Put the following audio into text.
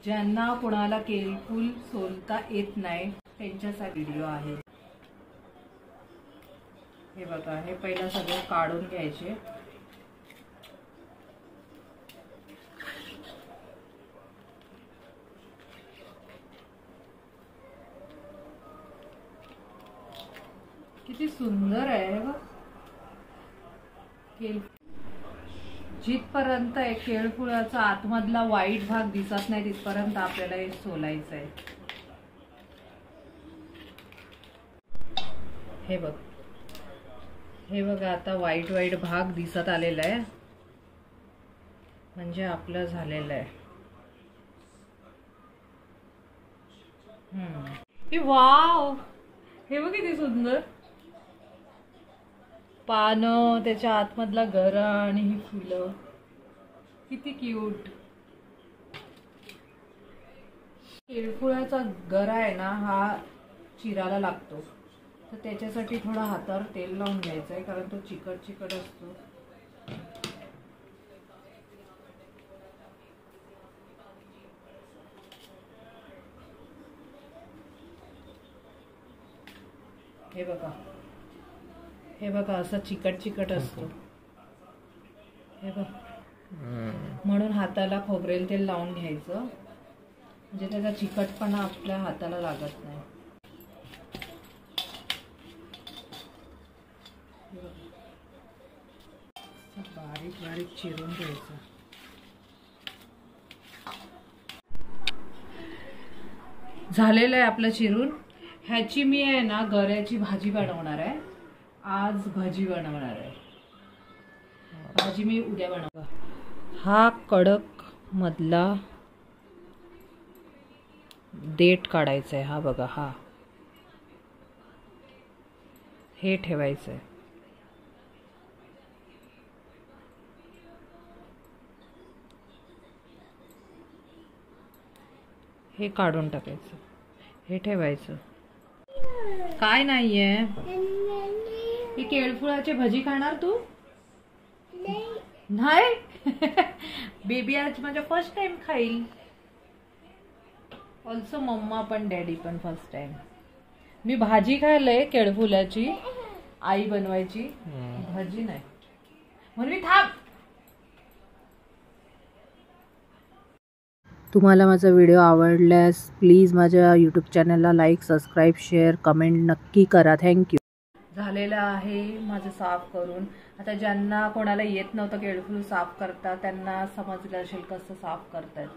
ज्यांना कोणाला केळफूल सोलता येत नाही त्यांच्यासाठी व्हिडिओ आहे। हे बघा, हे पहिला सगळे काढून घ्यायचे। किती सुंदर आहे बघ। जिथपर्यंत केळफुलाचा आतमधला व्हाईट भाग दिसत नाही तिथपर्यंत आपल्याला हे सोलायचं आहे। हे बघा, आता व्हाईट भाग दिसत आलेला आहे, म्हणजे आपलं झालेलं आहे। हे वाव, हे बघ किती सुंदर पानं, त्याच्या आतमधला गरा आणि ही फुलं किती क्यूट। केळफुलाचा गरा आहे ना, हा चिराला लागतो, तर त्याच्यासाठी थोडा हातावर तेल लावून घ्यायचं आहे, कारण तो चिकट असतो। हे बघा असं चिकट असतो, हे बघ। म्हणून हाताला खोबरेल तेल लावून घ्यायचं, म्हणजे त्याचा चिकटपणा आपल्या हाताला लागत नाही। बारीक चिरून घ्यायचं। झालेलं आहे आपलं चिरून। ह्याची मी आहे ना गऱ्याची भाजी बनवणार आहे। आज भाजी बनवणार आहे, भाजी मी उद्या बनवणार। हा कडक मधला देठ काढायचा आहे, हा बघा, हा हे ठेवायचं आहे। हे काढून टाकायचं, हे ठेवायचं। काय नाहीये, ही केळफुलाची भजी खाणार तू? नाही बेबी आज माझा फर्स्ट टाइम खाईल। ऑल्सो मम्मा पण डॅडी पण फर्स्ट टाइम। मी भाजी खायलंय केळफुलाची, आई बनवायची, भाजी नाही, म्हणून मी थांब। तुम्हाला माझा व्हिडिओ आवडल्यास प्लीज माझ्या यूट्यूब चॅनलला लाईक, सबस्क्राईब, शेअर, कमेंट नक्की करा। थँक्यू। झालेलं आहे माझं साफ करून। आता ज्यांना कोणाला येत नव्हतं केळफूल साफ करता त्यांना समजलं असेल कसं साफ करतात।